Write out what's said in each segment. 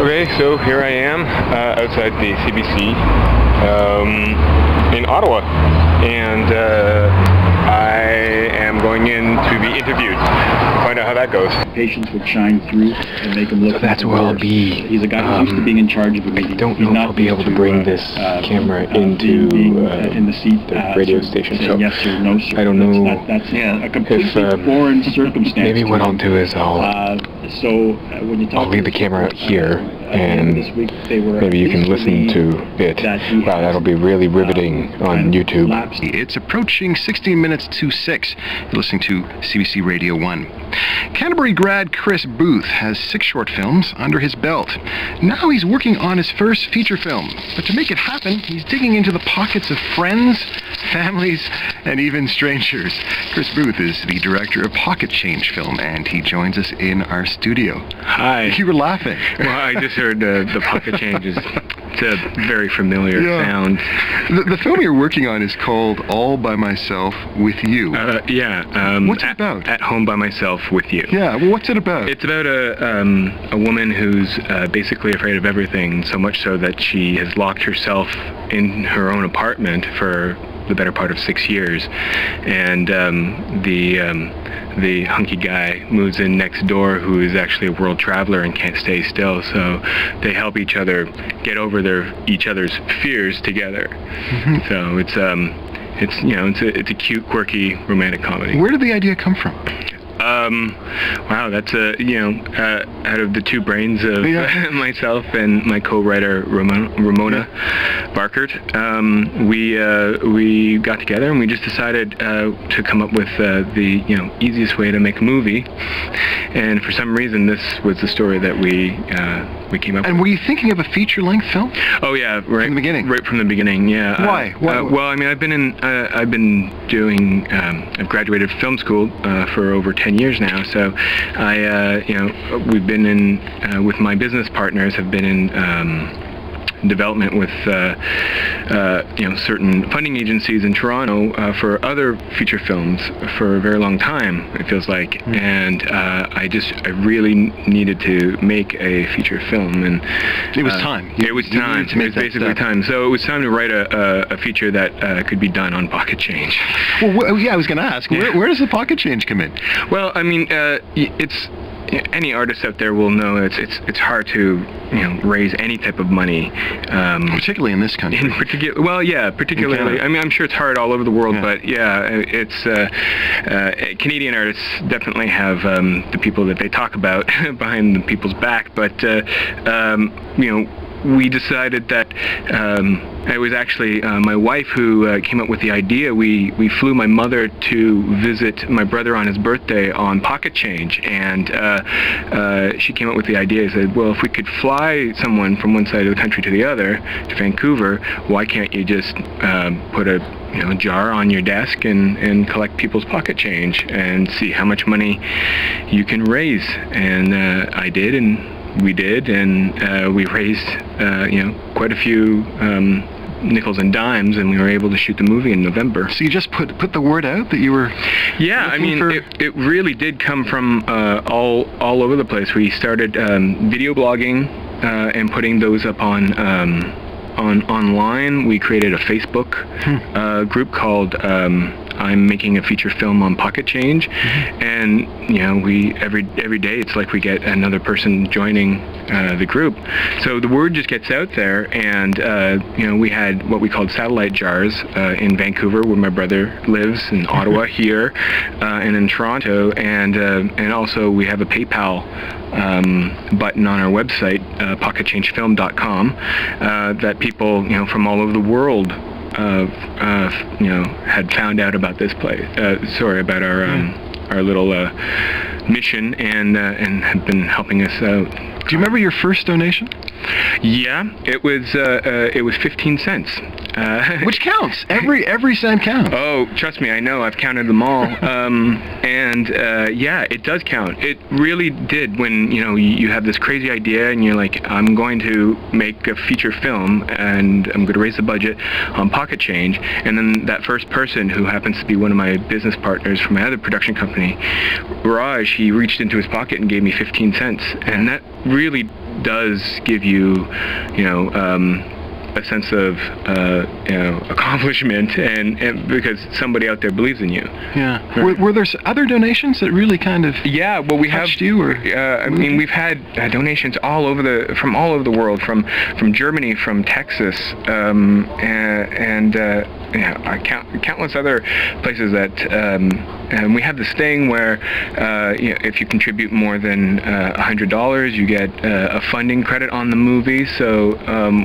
Okay, so here I am outside the CBC in Ottawa, and I am going in to be interviewed. Find out how that goes. Patience would shine through and make him look. So that's where I'll be. He's a guy who's used to being in charge of a meeting. I don't know if I'll be able to bring this camera into in the seat, the radio station. So yes sir, no sir. I don't know. That's a completely foreign circumstance. Maybe what I'll do is I'll leave the camera out here, and maybe you can listen to it. Wow, that'll be really riveting on YouTube. It's approaching 16 minutes to 6. You're listening to CBC Radio 1. Canterbury grad Kris has 6 short films under his belt. Now he's working on his first feature film. But to make it happen, he's digging into the pockets of friends, families, and even strangers. Kris is the director of Pocket Change Film, and he joins us in our studio. Hi. You were laughing. Well, I just heard the pocket changes. It's a very familiar sound. The film you're working on is called All By Myself With You. What's it about? At Home By Myself With You. Yeah, well, what's it about? It's about a woman who's basically afraid of everything, so much so that she has locked herself in her own apartment for the better part of 6 years, and the hunky guy moves in next door, who is actually a world traveler and can't stay still, so they help each other get over each other's fears together. Mm-hmm. So it's a cute, quirky romantic comedy. Where did the idea come from? Wow, that's out of the two brains of myself and my co-writer Ramona Barkert. We got together and we just decided to come up with the easiest way to make a movie. And for some reason, this was the story that we came up with. And were you thinking of a feature-length film? Oh yeah, right from the beginning. Right from the beginning, yeah. Why? Well, I mean, I've been doing. I've graduated film school for over 10 years now. So, we've been in with my business partners have been in development with certain funding agencies in Toronto for other feature films for a very long time, it feels like. And I really needed to make a feature film, and it was time. It was time. It was basically time. So it was time to write a feature that could be done on Pocket Change. Well, yeah, I was going to ask, where does the Pocket Change come in? Well, I mean, it's. Any artist out there will know it's hard to raise any type of money, particularly in this country. Particularly. I mean, I'm sure it's hard all over the world, but it's Canadian artists definitely have the people that they talk about behind the people's back, but we decided that it was actually my wife who came up with the idea. We flew my mother to visit my brother on his birthday on Pocket Change, and she came up with the idea. Said, well, if we could fly someone from one side of the country to the other, to Vancouver, why can't you just put a jar on your desk and collect people's pocket change and see how much money you can raise? And I did, and we did, and we raised quite a few nickels and dimes, and we were able to shoot the movie in November. So you just put the word out that you were I mean, it really did come from all over the place. We started video blogging and putting those up on online. We created a Facebook group called I'm making a feature film on Pocket Change, and we every day it's like we get another person joining the group. So the word just gets out there, and we had what we called satellite jars in Vancouver, where my brother lives, in Ottawa here, and in Toronto, and also we have a PayPal button on our website, pocketchangefilm.com, that people from all over the world had found out about this place. About our little mission, and have been helping us out. Do you remember your first donation? Yeah, it was 15 cents. Which counts. Every cent counts. Oh, trust me, I know. I've counted them all. Yeah, it does count. It really did. When you have this crazy idea and you're like, I'm going to make a feature film and I'm going to raise the budget on Pocket Change, and then that first person, who happens to be one of my business partners from my other production company, Raj, he reached into his pocket and gave me 15 cents, and that really does give you, a sense of accomplishment, and because somebody out there believes in you. Yeah. Were there other donations that really kind of we have you, or I mean, we've had donations from all over the world, from Germany, from Texas, and countless other places that and we have this thing where if you contribute more than $100, you get a funding credit on the movie. So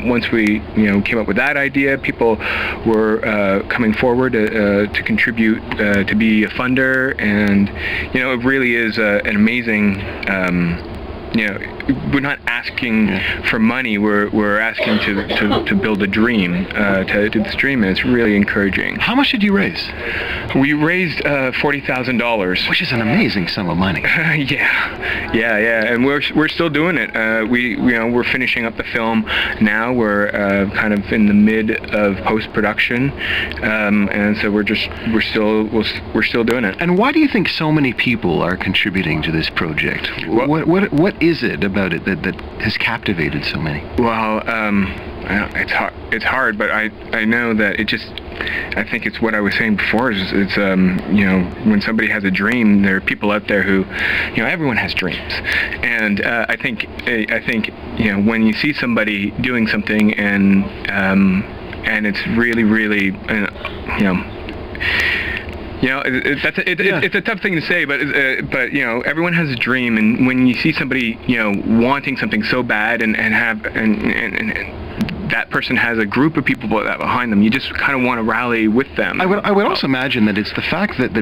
once we came up with that idea, people were coming forward to contribute, to be a funder, and it really is an amazing. We're not asking for money. We're asking to build a dream, to do this dream, and it's really encouraging. How much did you raise? We raised $40,000, which is an amazing sum of money. yeah, and we're still doing it. We're finishing up the film now. We're kind of in the mid of post-production, and so we're still doing it. And why do you think so many people are contributing to this project? What is it about it that has captivated so many? Well, it's hard, but I know that I think it's what I was saying before. It's when somebody has a dream, there are people out there who, everyone has dreams, and I think when you see somebody doing something and it's really it's a tough thing to say, but everyone has a dream, and when you see somebody wanting something so bad and that person has a group of people behind them, you just kind of want to rally with them. I would also imagine that it's the fact that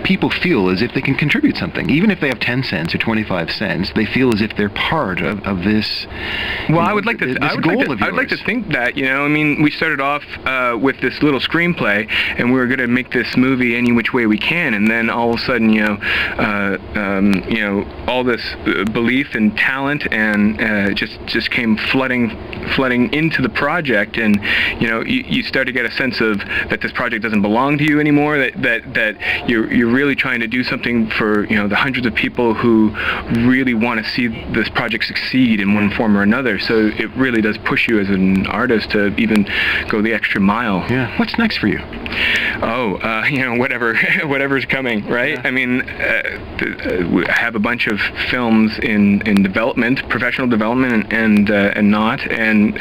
people feel as if they can contribute something, even if they have 10 cents or 25 cents. They feel as if they're part of this. Well, I would like to think that we started off with this little screenplay, and we were going to make this movie any which way we can, and then all of a sudden, all this belief and talent and just came flooding into the project, and you start to get a sense of that this project doesn't belong to you anymore, that you're really trying to do something for the hundreds of people who really want to see this project succeed in one form or another. So it really does push you as an artist to even go the extra mile. Yeah. What's next for you? Oh, whatever's coming, right? Yeah. I mean, I have a bunch of films in development, professional development, and not, and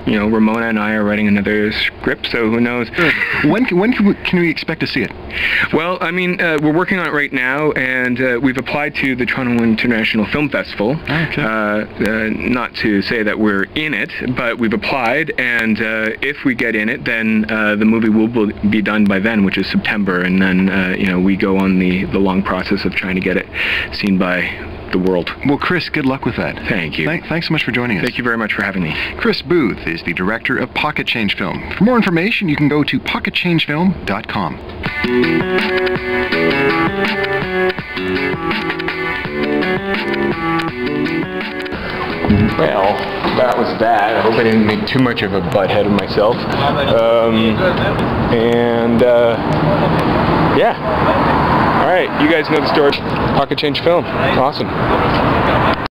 Ramona and I are writing another script, so who knows? When can we expect to see it? Well, I mean, we're working on it right now, and we've applied to the Toronto International Film Festival. Okay. Not to say that we're in it, but we've applied, and if we get in it, then the movie will be done by then, which is September, and then we go on the long process of trying to get it seen by the world. Well, Kris, good luck with that. Thank you. Thanks so much for joining us. Thank you very much for having me. Kris Booth is the director of Pocket Change Film. For more information, you can go to pocketchangefilm.com. Well, that was that. I hope I didn't make too much of a butthead of myself. Yeah. All right, you guys know the story. Pocket Change Film. Awesome.